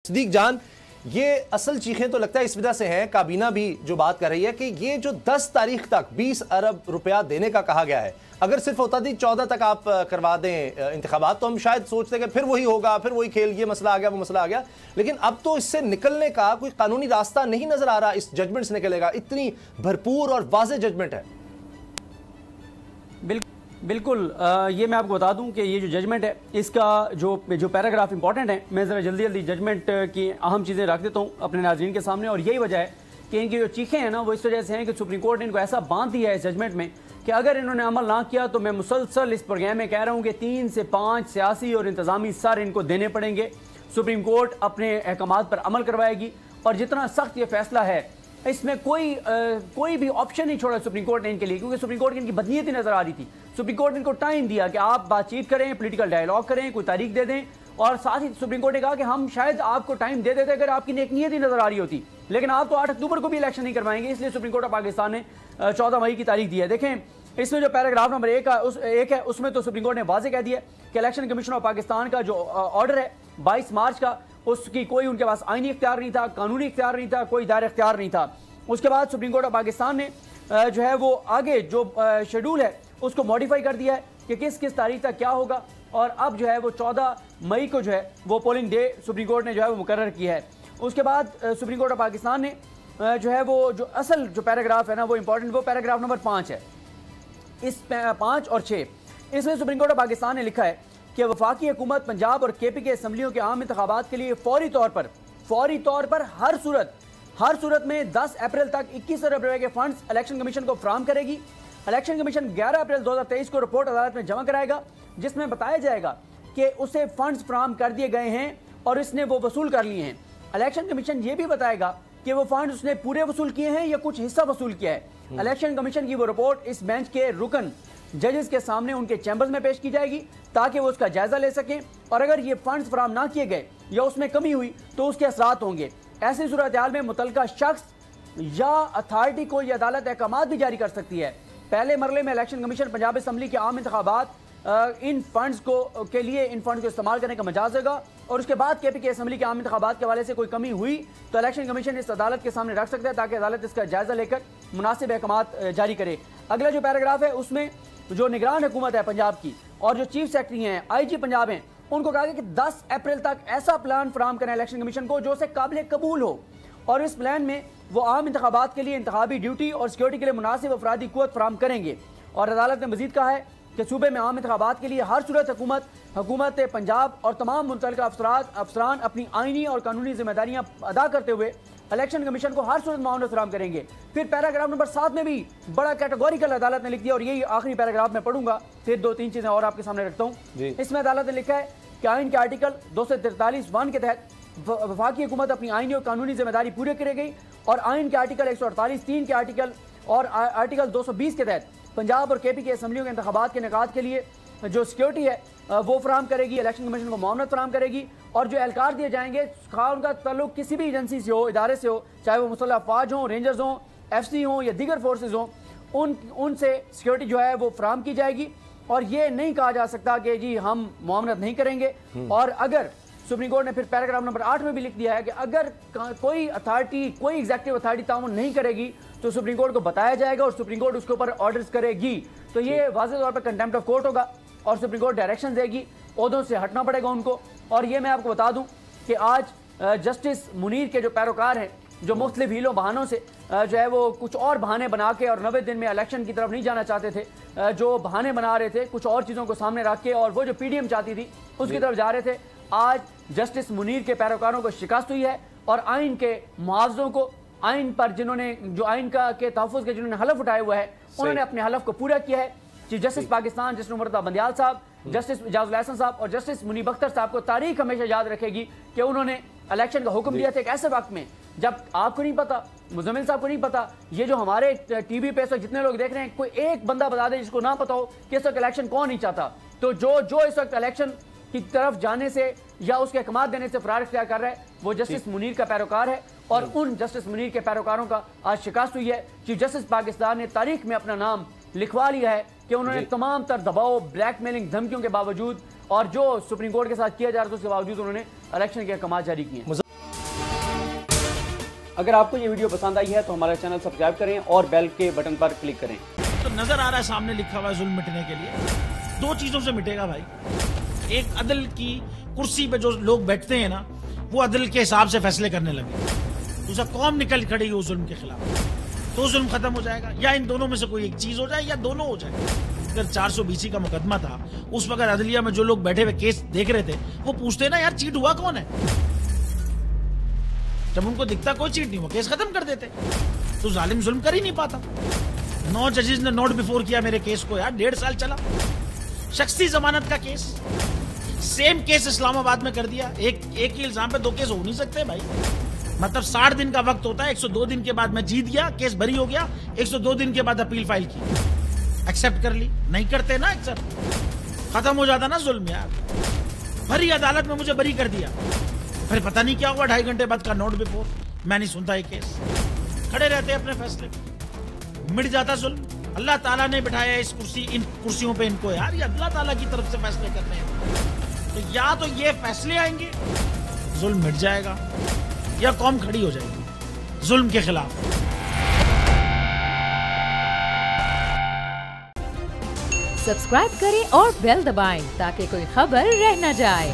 صدیق جان، یہ اصل چیخیں تو لگتا ہے اس وجہ سے ہیں، کابینہ بھی جو بات کر رہی ہے کہ یہ جو 10 تاریخ تک 20 ارب روپیہ دینے کا کہا گیا ہے، اگر صرف ہوتا تھی 14 تک آپ کروا دیں انتخابات تو ہم شاید سوچتے کہ پھر وہی ہوگا، پھر وہی کھیل، یہ مسئلہ آ گیا وہ مسئلہ آ گیا، لیکن اب تو اس سے نکلنے کا کوئی قانونی راستہ نہیں نظر آ رہا، اس ججمنٹ سے نکلے گا، اتنی بھرپور اور واضح ججمنٹ ہے۔ بالکل، یہ میں آپ کو بتا دوں کہ یہ جو ججمنٹ ہے اس کا جو پیراگراف امپورٹنٹ ہے، میں ذرا جلدی ججمنٹ کی اہم چیزیں رکھ دیتا ہوں اپنے ناظرین کے سامنے، اور یہی وجہ ہے کہ ان کی جو چیخیں ہیں نا وہ اس وجہ سے ہیں کہ سپریم کورٹ نے ان کو ایسا باندھ دیا ہے اس ججمنٹ میں کہ اگر انہوں نے عمل نہ کیا تو میں مسلسل اس پروگرام میں کہہ رہا ہوں کہ 3 سے 5 سیاسی اور انتظامی سر ان کو دینے پڑیں گے۔ سپریم کورٹ اپنے احکامات پر عمل کروائے گی، اور جتنا سخت یہ فیصلہ ہے اس میں کوئی بھی آپشن نہیں چھوڑا سپریم کورٹ نے ان کے لیے، کیونکہ سپریم کورٹ کی ان کی بدنیت ہی نظر آ رہی تھی۔ سپریم کورٹ نے ان کو ٹائم دیا کہ آپ بات چیت کریں، پولیٹیکل ڈائیلاگ کریں، کوئی تاریخ دے دیں، اور ساتھ ہی سپریم کورٹ نے کہا کہ ہم شاید آپ کو ٹائم دے دیتے اگر آپ کی نیک نیت ہی نظر آ رہی ہوتی، لیکن آپ تو 8 اکتوبر کو بھی الیکشن نہیں کروائیں گے، اس لیے سپریم کورٹ آف پاکستان نے 14 مئی کی تاریخ دی ہے۔ دیکھیں اس میں جو پیراگراف نمبر 1 ہے اس میں تو سپریم کورٹ نے واضح کہہ دیا کہ الیکشن کمیشن آف پاکستان کا جو آرڈر ہے 22 مارچ کا، اس کی کوئی ان کے پاس آئینی اختیار نہیں تھا، قانونی اختیار نہیں تھا، کوئی دائرہ اختیار نہیں تھا۔ اس کے بعد سپریم کورٹ آف پاکستان نے جو ہے وہ آگے جو شیڈول ہے اس کو موڈیفائی کر دیا ہے کہ کس تاریخ تک کیا ہوگا، اور اب جو ہے وہ 14 مئی کو جو ہے وہ پولنگ ڈے سپریم کورٹ نے جو ہے وہ مقرر کیا ہے۔ اس کے بعد سپریم کورٹ آف پاکستان نے جو ہے وہ جو اصل جو پیراگراف ہے نا وہ امپورٹنٹ، وہ پیراگراف نمبر 5 ہے۔ اس 5 اور 6 اس میں سپریم کورٹ آف پاکستان نے لکھا ہے کہ وفاقی حکومت پنجاب اور کے پی کے اسمبلیوں کے عام انتخابات کے لیے فوری طور پر ہر صورت میں 10 اپریل تک 21 ارب روپے کے فنڈز الیکشن کمیشن کو فراہم کرے گی۔ الیکشن کمیشن 11 اپریل 2023 کو رپورٹ عدالت میں جمع کرائے گا، جس میں بتایا جائے گا کہ اسے فنڈز فراہم کر دیے گئے ہیں اور اس نے وہ وصول کر لیے ہیں۔ الیکشن کمیشن یہ بھی بتائے گا کہ وہ فنڈز اس نے پورے وصول کیے ہیں یا کچھ حصہ وصول کیا ہے۔ الیکشن کمیشن کی وہ رپورٹ اس بینچ کے رکن ججز کے سامنے ان کے چیمبرز میں پیش کی جائے گی تاکہ وہ اس کا جائزہ لے سکیں، اور اگر یہ فنڈز فراہم نہ کیے گئے یا اس میں کمی ہوئی تو اس کے اثرات ہوں گے۔ ایسی صورتحال میں متعلقہ شخص یا اتھارٹی کو یہ عدالت احکامات بھی جاری کر سکتی ہے۔ پہلے مرحلے میں الیکشن کمیشن پنجاب اسمبلی کے عام انتخابات ان فنڈز کو استعمال کرنے کا مجاز ہوگا، اور اس کے بعد کے پی کے اسمبلی کے عام انتخابات کے حوالے سے کوئی کمی ہوئی تو الیکشن کمیشن اس عدالت کے سامنے رکھ سکتا ہے تاکہ عدالت اس کا جائزہ لے کر مناسب احکامات جاری کرے۔ اگلا جو پیراگراف ہے اس میں جو نگران حکومت ہے پنجاب کی اور جو چیف سیکرٹری ہیں، آئی جی پنجاب ہیں، ان کو کہا گیا کہ 10 اپریل تک ایسا پلان فراہم کرنا الیکشن کمیشن کو جو اسے قابل قبول ہو، اور اس پلان میں وہ عام انتخابات کے لیے انتخابی ڈیوٹی اور سیکورٹی کے لیے مناسب افرادی قوت فراہم کریں گے۔ اور عدالت نے مزید کہا ہے کہ صوبے میں عام انتخابات کے لیے ہر صورت حکومت پنجاب اور تمام متعلقہ افسران اپنی آئینی اور قانونی ذمہ داریاں ادا کرتے ہوئے الیکشن کمیشن کو ہر صورت معاونت فراہم کریں گے۔ پھر پیراگراف نمبر 7 میں بھی بڑا کیٹیگوریکل عدالت نے لکھ دیا، اور یہی آخری پیراگراف میں پڑھوں گا، پھر 2-3 چیزیں اور آپ کے سامنے رکھتا ہوں۔ اس میں عدالت نے لکھا ہے کہ آئین کے آرٹیکل 243(1) کے تحت وفاقی حکومت اپنی آئینی اور قانونی ذمہ داری پوری کرے گئی، اور آئین کے آرٹیکل 148(3) کے آرٹیکل 220 کے تحت پنجاب اور کے پی کے اسمبلیوں کے انتخابات کے انعقاد کے لیے جو سیکیورٹی ہے وہ فراہم کرے گی، الیکشن کمیشن کو معاونت فراہم کرے گی، اور جو اہلکار دیے جائیں گے خواہ ان کا تعلق کسی بھی ایجنسی سے ہو، ادارے سے ہو، چاہے وہ مسلح افواج ہوں، رینجرز ہوں، ایف سی ہوں یا دیگر فورسز ہوں، ان سے سیکیورٹی جو ہے وہ فراہم کی جائے گی، اور یہ نہیں کہا جا سکتا کہ جی ہم معاونت نہیں کریں گے۔ اور اگر سپریم کورٹ نے پھر پیراگراف نمبر 8 میں بھی لکھ دیا ہے کہ اگر کوئی اتھارٹی، کوئی ایگزیکٹو اتھارٹی تعاون نہیں کرے گی تو سپریم کورٹ کو بتایا جائے گا اور سپریم کورٹ اس کے اوپر آرڈرز کرے گی، تو یہ واضح طور پر کنٹیمپٹ آف کورٹ ہوگا اور سپریم کورٹ ڈائریکشن دے گی، عہدوں سے ہٹنا پڑے گا ان کو۔ اور یہ میں آپ کو بتا دوں کہ آج جسٹس منیر کے جو پیروکار ہیں، جو مختلف ہیلوں بہانوں سے جو ہے وہ کچھ اور بہانے بنا کے اور 90 دن میں الیکشن کی طرف نہیں جانا چاہتے تھے، جو بہانے بنا رہے تھے کچھ اور چیزوں کو سامنے رکھ کے، اور وہ جو پی ڈی ایم چاہتی تھی اس کی طرف جا رہے تھے، آج جسٹس منیر کے پیروکاروں کو شکست ہوئی ہے، اور آئین کے معاوضوں کو، آئین پر جنہوں نے جو آئین کے تحفظ کے جنہوں نے حلف اٹھائے ہوا ہے انہوں نے اپنے حلف کو پورا کیا ہے۔ چیف جسٹس پاکستان جسٹس عمر رضا بندیال صاحب، جسٹس اعجاز الحسن صاحب اور جسٹس منیب اختر صاحب کو تاریخ ہمیشہ یاد رکھے گی کہ انہوں نے الیکشن کا حکم دیا تھا ایک ایسے وقت میں جب آپ کو نہیں پتا، مزمل صاحب کو نہیں پتا، یہ جو ہمارے ٹی وی پہ جتنے لوگ دیکھ رہے ہیں کوئی ایک بندہ بتا دے جس کو نہ پتا ہو کہ اس وقت الیکشن کون نہیں چاہتا، تو جو اس وقت الیکشن کی طرف جانے سے یا اس کے احکامات دینے سے فرار اختیار کر رہا ہے وہ جسٹس منیر کا پیروکار ہے، اور ان جسٹس منیر کے پیروکاروں کا آج شکست ہوئی ہے۔ چیف جسٹس پاکستان نے تاریخ میں اپنا نام لکھوا لیا ہے کہ انہوں نے تمام تر دباؤ، بلیک میلنگ، دھمکیوں کے باوجود اور جو سپریم کورٹ کے ساتھ کیا جا رہا تھا اس کے باوجود انہوں نے الیکشن کے احکامات جاری کیے ہیں۔ اگر آپ کو یہ ویڈیو پسند آئی ہے تو ہمارا چینل سبسکرائب کریں اور بیل کے بٹن پر کلک کریں. تو نظر آ رہا ہے سامنے لکھا ہوا ہے ظلم مٹنے کے لیے. دو چیزوں سے مٹے گا بھائی. ایک عدل کی کرسی پہ جو لوگ بیٹھتے ہیں نا وہ عدل کے حساب سے فیصلے کرنے لگے. دوسرا قوم نکل کھڑی ہو ظلم کے خلاف تو ظلم ختم ہو جائے گا. یا ان دونوں میں سے کوئی ایک چیز ہو جائے یا دونوں ہو جائے. اگر 420 کا مقدمہ تھا اس وقت عدلیہ میں جو لوگ بیٹھے ہوئے کیس دیکھ رہے تھے وہ پوچھتے نا یار چیٹ ہوا کون ہے. جب ان کو دکھتا کوئی چیٹ نہیں ہوا کیس ختم کر دیتے. تو ظالم ظلم کر ہی نہیں پاتا. 9 ججز نے نوٹ بیفور کیا میرے کیس کو یار. 1.5 سال چلا. شخصی ضمانت کا کیس سیم کیس اسلام آباد میں کر دیا. ایک ہی الزام پہ 2 کیس ہو نہیں سکتے بھائی. مطلب 60 دن کا وقت ہوتا ہے. 102 دن کے بعد میں جیت گیا کیس بری ہو گیا. 102 دن کے بعد اپیل فائل کی ایکسپٹ کر لی. نہیں کرتے نا ایکسپٹ ختم ہو جاتا نا ظلم یار. بھری عدالت میں مجھے بری کر دیا. پھر پتہ نہیں کیا ہوا 2.5 گھنٹے بعد کا نوٹ بیفور. میں نہیں سنتا یہ کیس. کھڑے رہتے اپنے فیصلے مٹ جاتا ظلم. اللہ تعالیٰ نے بٹھایا اس ان کرسیوں پہ ان کو یار. یہ اللہ تعالیٰ کی طرف سے فیصلے کرنے ہیں. تو یا تو یہ فیصلے آئیں گے ظلم مٹ جائے گا یا قوم کھڑی ہو جائے گی ظلم کے خلاف. سبسکرائب کریں اور بیل دبائیں تاکہ کوئی خبر رہ نہ جائے.